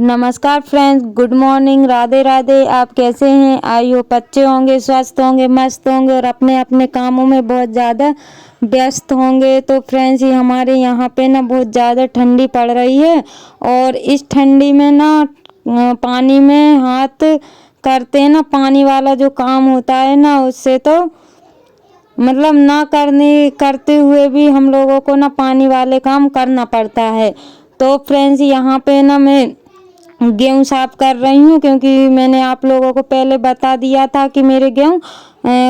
नमस्कार friends, good morning, Radhe Radhe. आप कैसे हैं? आई होप अच्छे होंगे, स्वस्थ होंगे, मस्त होंगे और अपने अपने कामों में बहुत ज़्यादा व्यस्त होंगे। तो फ्रेंड्स, ये हमारे यहाँ पे ना बहुत ज़्यादा ठंडी पड़ रही है और इस ठंडी में ना पानी में हाथ करते हैं ना, पानी वाला जो काम होता है ना, उससे तो मतलब ना करते हुए भी हम लोगों को ना पानी वाले काम करना पड़ता है। तो फ्रेंड्स, यहाँ पे ना मैं गेहूँ साफ कर रही हूँ, क्योंकि मैंने आप लोगों को पहले बता दिया था कि मेरे गेहूँ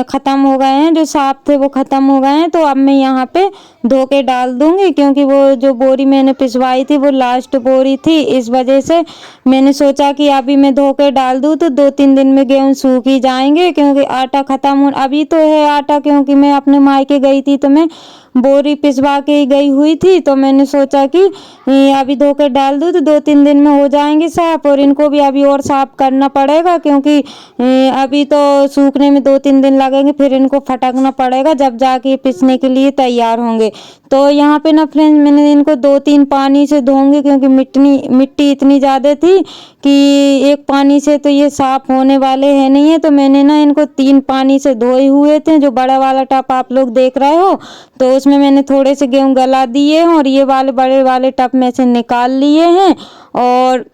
ख़त्म हो गए हैं, जो साफ थे वो ख़त्म हो गए हैं। तो अब मैं यहाँ पे धो के डाल दूँगी, क्योंकि वो जो बोरी मैंने पिसवाई थी वो लास्ट बोरी थी। इस वजह से मैंने सोचा कि अभी मैं धो के डाल दूँ तो 2-3 दिन में गेहूँ सूख ही जाएंगे, क्योंकि आटा ख़त्म हो अभी तो है आटा, क्योंकि मैं अपने मायके गई थी तो मैं बोरी पिसवा के गई हुई थी। तो मैंने सोचा कि अभी धो के डाल दूँ तो 2-3 दिन में हो जाएंगे साफ, और इनको भी अभी और साफ करना पड़ेगा, क्योंकि अभी तो सूखने में 2-3 दिन लगेंगे, फिर इनको फटकना पड़ेगा जब जाके पिसने के लिए तैयार होंगे। तो यहाँ पे ना फ्रेंड्स, मैंने इनको 2-3 पानी से धोऊंगी, क्योंकि मिट्टी इतनी ज़्यादा थी कि एक पानी से तो ये साफ होने वाले हैं नहीं है। तो मैंने ना इनको 3 पानी से धोए हुए थे। जो बड़ा वाला टब आप लोग देख रहे हो, तो उसमें मैंने थोड़े से गेहूँ गला दिए हैं और ये वाले बड़े वाले टब में से निकाल लिए हैं। और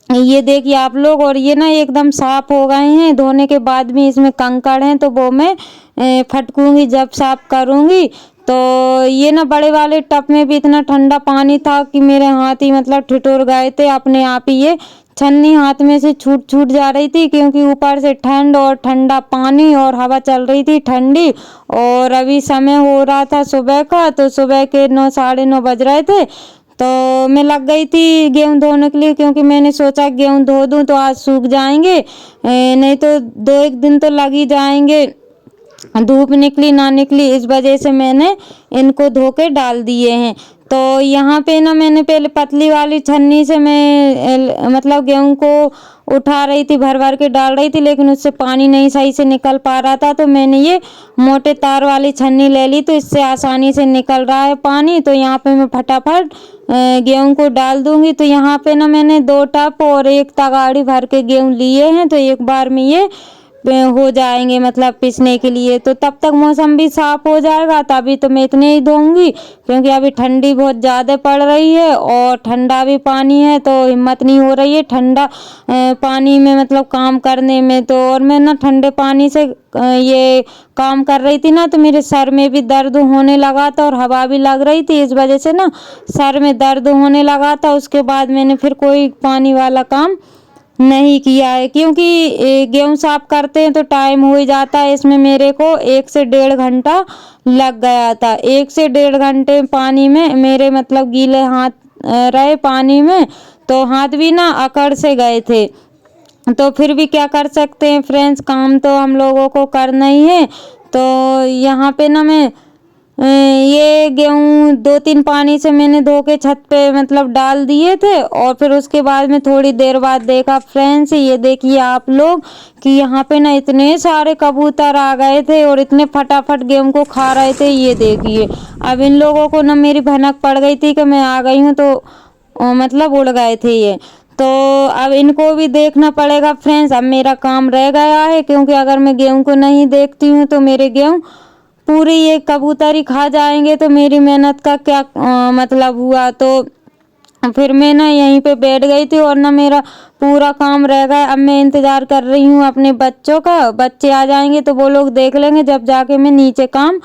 ये देखिए आप लोग, और ये ना एकदम साफ हो गए हैं। धोने के बाद भी इसमें कंकड़ हैं, तो वो मैं फटकूंगी जब साफ करूंगी। तो ये ना बड़े वाले टब में भी इतना ठंडा पानी था कि मेरे हाथ ही मतलब ठिठुर गए थे अपने आप ही। ये छन्नी हाथ में से छूट छूट जा रही थी, क्योंकि ऊपर से ठंड और ठंडा पानी और हवा चल रही थी ठंडी। और अभी समय हो रहा था सुबह का, तो सुबह के 9 साढ़े 9 बज रहे थे। तो मैं लग गई थी गेहूँ धोने के लिए, क्योंकि मैंने सोचा गेहूँ धो दूँ तो आज सूख जाएंगे, नहीं तो 2-1 दिन तो लग ही जाएंगे, धूप निकली ना निकली। इस वजह से मैंने इनको धो के डाल दिए हैं। तो यहाँ पे ना मैंने पहले पतली वाली छन्नी से मैं मतलब गेहूँ को उठा रही थी, भर भर के डाल रही थी, लेकिन उससे पानी नहीं सही से निकल पा रहा था। तो मैंने ये मोटे तार वाली छन्नी ले ली, तो इससे आसानी से निकल रहा है पानी। तो यहाँ पे मैं फटाफट गेहूँ को डाल दूंगी। तो यहाँ पे ना मैंने 2 टब और 1 तगाड़ी भर के गेहूँ लिए हैं, तो एक बार में ये हो जाएंगे मतलब पिसने के लिए। तो तब तक मौसम भी साफ हो जाएगा, तभी तो मैं इतने ही धोऊंगी, क्योंकि अभी ठंडी बहुत ज़्यादा पड़ रही है और ठंडा भी पानी है, तो हिम्मत नहीं हो रही है ठंडा पानी में मतलब काम करने में। तो और मैं ना ठंडे पानी से ये काम कर रही थी ना, तो मेरे सर में भी दर्द होने लगा था और हवा भी लग रही थी, इस वजह से ना सर में दर्द होने लगा था। उसके बाद मैंने फिर कोई पानी वाला काम नहीं किया है, क्योंकि गेहूँ साफ करते हैं तो टाइम हो ही जाता है। इसमें मेरे को 1 से 1.5 घंटा लग गया था। 1 से 1.5 घंटे पानी में मेरे मतलब गीले हाथ रहे पानी में, तो हाथ भी ना अकड़ से गए थे। तो फिर भी क्या कर सकते हैं फ्रेंड्स, काम तो हम लोगों को करना ही है। तो यहाँ पे ना मैं ये गेहूँ 2-3 पानी से मैंने धो के छत पे मतलब डाल दिए थे। और फिर उसके बाद में थोड़ी देर बाद देखा फ्रेंड्स, ये देखिए आप लोग कि यहाँ पे ना इतने सारे कबूतर आ गए थे और इतने फटाफट गेहूँ को खा रहे थे। ये देखिए, अब इन लोगों को ना मेरी भनक पड़ गई थी कि मैं आ गई हूँ, तो मतलब उड़ गए थे ये। तो अब इनको भी देखना पड़ेगा फ्रेंड्स। अब मेरा काम रह गया है, क्योंकि अगर मैं गेहूँ को नहीं देखती हूँ तो मेरे गेहूँ पूरी ये कबूतर ही खा जाएंगे, तो मेरी मेहनत का क्या मतलब हुआ। तो फिर मैं ना यहीं पे बैठ गई थी और ना मेरा पूरा काम रह गया। अब मैं इंतज़ार कर रही हूँ अपने बच्चों का, बच्चे आ जाएंगे तो वो लोग देख लेंगे, जब जाके मैं नीचे काम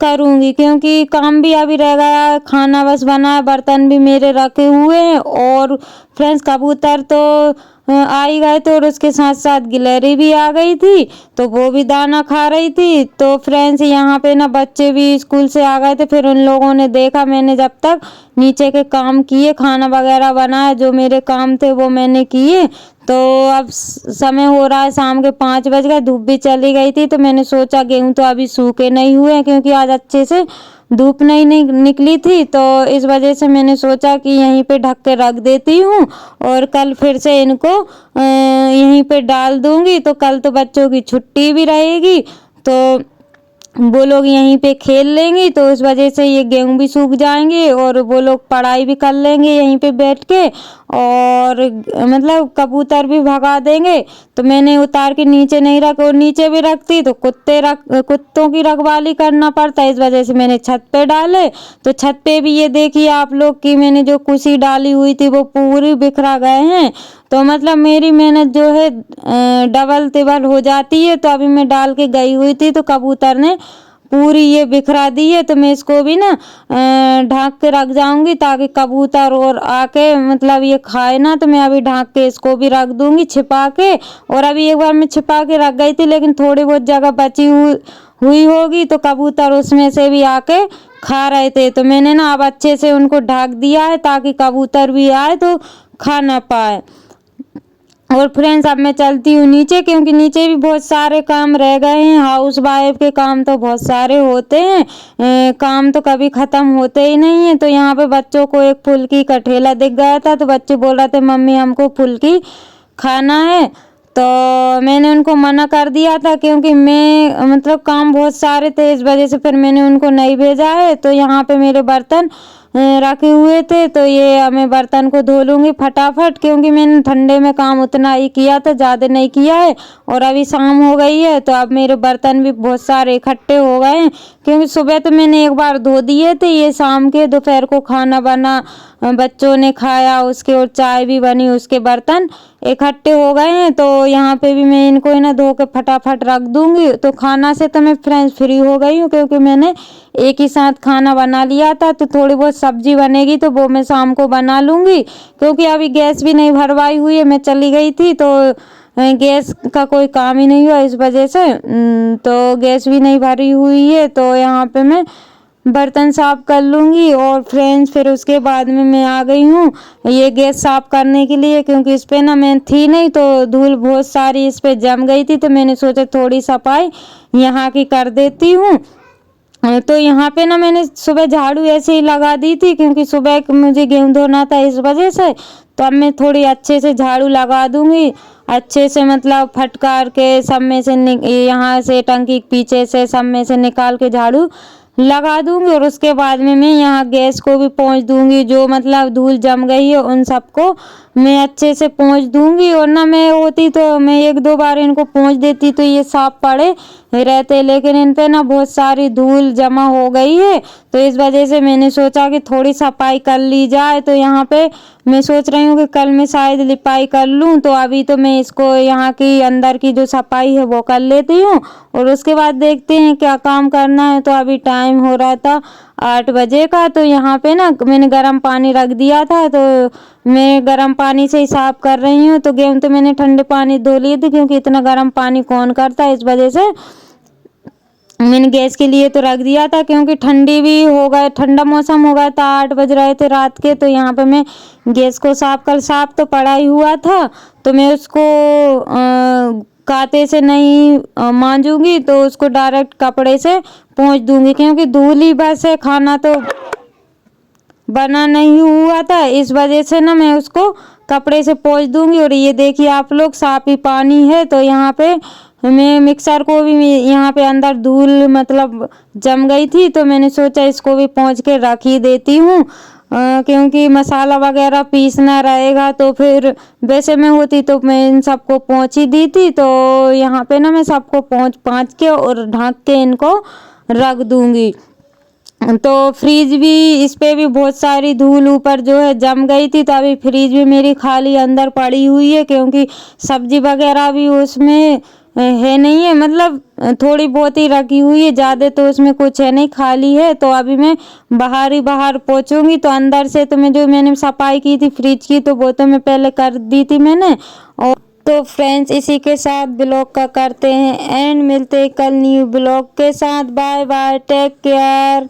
करूँगी, क्योंकि काम भी अभी रह गया है। खाना बस बना है, बर्तन भी मेरे रखे हुए हैं। और फ्रेंड्स, कबूतर तो आ ही गए थे और उसके साथ साथ गिलहरी भी आ गई थी, तो वो भी दाना खा रही थी। तो फ्रेंड्स, यहाँ पे ना बच्चे भी स्कूल से आ गए थे। फिर उन लोगों ने देखा मैंने जब तक नीचे के काम किए, खाना वगैरह बनाया, जो मेरे काम थे वो मैंने किए। तो अब समय हो रहा है शाम के 5 बज गए, धूप भी चली गई थी। तो मैंने सोचा गेहूँ तो अभी सूखे नहीं हुए हैं, क्योंकि आज अच्छे से धूप नहीं निकली थी। तो इस वजह से मैंने सोचा कि यहीं पे ढक के रख देती हूँ और कल फिर से इनको यहीं पे डाल दूँगी। तो कल तो बच्चों की छुट्टी भी रहेगी, तो वो लोग यहीं पे खेल लेंगे, तो इस वजह से ये गेहूँ भी सूख जाएंगे और वो लोग पढ़ाई भी कर लेंगे यहीं पे बैठ के। और मतलब कबूतर भी भगा देंगे। तो मैंने उतार के नीचे नहीं रख, और नीचे भी रखती तो कुत्तों की रखवाली करना पड़ता, इस वजह से मैंने छत पे डाले। तो छत पे भी ये देखिए आप लोग कि मैंने जो कुशी डाली हुई थी वो पूरी बिखरा गए हैं। तो मतलब मेरी मेहनत जो है डबल तिबल हो जाती है। तो अभी मैं डाल के गई हुई थी तो कबूतर ने पूरी ये बिखरा दी है। तो मैं इसको भी ना ढाँक के रख जाऊंगी ताकि कबूतर और आके मतलब ये खाए ना। तो मैं अभी ढाँक के इसको भी रख दूंगी छिपा के। और अभी एक बार मैं छिपा के रख गई थी लेकिन थोड़ी बहुत जगह बची हुई होगी तो कबूतर उसमें से भी आके खा रहे थे। तो मैंने ना अब अच्छे से उनको ढक दिया है ताकि कबूतर भी आए तो खा ना पाए। और फ्रेंड्स अब मैं चलती हूँ नीचे, क्योंकि नीचे भी बहुत सारे काम रह गए हैं। हाउस वाइफ के काम तो बहुत सारे होते हैं, काम तो कभी ख़त्म होते ही नहीं है। तो यहाँ पे बच्चों को एक फुल्की का ठेला दिख गया था तो बच्चे बोल रहे थे मम्मी हमको फुल्की खाना है। तो मैंने उनको मना कर दिया था क्योंकि मैं मतलब काम बहुत सारे थे, इस वजह से फिर मैंने उनको नहीं भेजा है। तो यहाँ पे मेरे बर्तन रखे हुए थे तो ये मैं बर्तन को धो लूँगी फटाफट, क्योंकि मैंने ठंडे में काम उतना ही किया था, ज़्यादा नहीं किया है। और अभी शाम हो गई है तो अब मेरे बर्तन भी बहुत सारे इकट्ठे हो गए हैं, क्योंकि सुबह तो मैंने एक बार धो दिए थे, ये शाम के दोपहर को खाना बना बच्चों ने खाया उसके और चाय भी बनी उसके बर्तन इकट्ठे हो गए हैं। तो यहाँ पे भी मैं इनको ना धो के फटाफट रख दूँगी। तो खाना से तो मैं फ्रेंड्स फ्री हो गई हूँ, क्योंकि मैंने एक ही साथ खाना बना लिया था। तो थोड़ी बहुत सब्जी बनेगी तो वो मैं शाम को बना लूँगी, क्योंकि अभी गैस भी नहीं भरवाई हुई है, मैं चली गई थी तो गैस का कोई काम ही नहीं हुआ इस वजह से। तो गैस भी नहीं भरी हुई है तो यहाँ पे मैं बर्तन साफ कर लूँगी। और फ्रेंड्स फिर उसके बाद में मैं आ गई हूँ ये गैस साफ करने के लिए, क्योंकि इस पे ना मैं थी नहीं तो धूल बहुत सारी इस पे जम गई थी। तो मैंने सोचा थोड़ी सफाई यहाँ की कर देती हूँ। तो यहाँ पे ना मैंने सुबह झाड़ू ऐसे ही लगा दी थी, क्योंकि सुबह मुझे गेहूँ धोना था इस वजह से। तो अब मैं थोड़ी अच्छे से झाड़ू लगा दूँगी, अच्छे से मतलब फटकार के सब में से यहाँ से टंकी के पीछे से सब में से निकाल के झाड़ू लगा दूँगी। और उसके बाद में मैं यहाँ गैस को भी पोंछ दूँगी, जो मतलब धूल जम गई है उन सबको मैं अच्छे से पोंछ दूँगी। और ना मैं होती तो मैं एक दो बार इनको पोंछ देती तो ये साफ पड़े रहते, लेकिन इन पे ना बहुत सारी धूल जमा हो गई है। तो इस वजह से मैंने सोचा कि थोड़ी सफाई कर ली जाए। तो यहाँ पे मैं सोच रही हूँ कि कल मैं शायद लिपाई कर लूँ। तो अभी तो मैं इसको यहाँ की अंदर की जो सफाई है वो कर लेती हूँ और उसके बाद देखते हैं क्या काम करना है। तो अभी टाइम हो रहा था 8 बजे का। तो यहाँ पे ना मैंने गर्म पानी रख दिया था तो मैं गर्म पानी से ही साफ कर रही हूँ। तो गेहूँ तो मैंने ठंडे पानी धो लिए थे, क्योंकि इतना गर्म पानी कौन करता है, इस वजह से मैंने गैस के लिए तो रख दिया था, क्योंकि ठंडी भी हो गया, ठंडा मौसम हो गया था, 8 बज रहे थे रात के। तो यहाँ पे मैं गैस को साफ तो पड़ा ही हुआ था। तो मैं उसको कांटे से नहीं मांजूंगी, तो उसको डायरेक्ट कपड़े से पोंछ दूंगी, क्योंकि धूल ही बस है, खाना तो बना नहीं हुआ था। इस वजह से ना मैं उसको कपड़े से पोंछ दूंगी। और ये देखिए आप लोग साफ ही पानी है। तो यहाँ पे मैं मिक्सर को भी यहाँ पे अंदर धूल मतलब जम गई थी, तो मैंने सोचा इसको भी पोंछ के रख ही देती हूँ, क्योंकि मसाला वगैरह पीसना रहेगा। तो फिर वैसे मैं होती तो मैं इन सबको पोंछ ही दी थी। तो यहाँ पे ना मैं सबको पोंछ के और ढक के इनको रख दूँगी। तो फ्रीज भी, इस पे भी बहुत सारी धूल ऊपर जो है जम गई थी। तो अभी फ्रीज भी मेरी खाली अंदर पड़ी हुई है, क्योंकि सब्जी वगैरह भी उसमें है नहीं है, मतलब थोड़ी बहुत ही रखी हुई है, ज़्यादा तो उसमें कुछ है नहीं, खाली है। तो अभी मैं बाहर ही बाहर पहुँचूँगी। तो अंदर से तो मैं जो मैंने सफाई की थी फ्रिज की तो वो तो मैं पहले कर दी थी मैंने। और तो फ्रेंड्स इसी के साथ ब्लॉग का करते हैं एंड, मिलते हैं कल न्यू ब्लॉग के साथ। Bye bye, take care.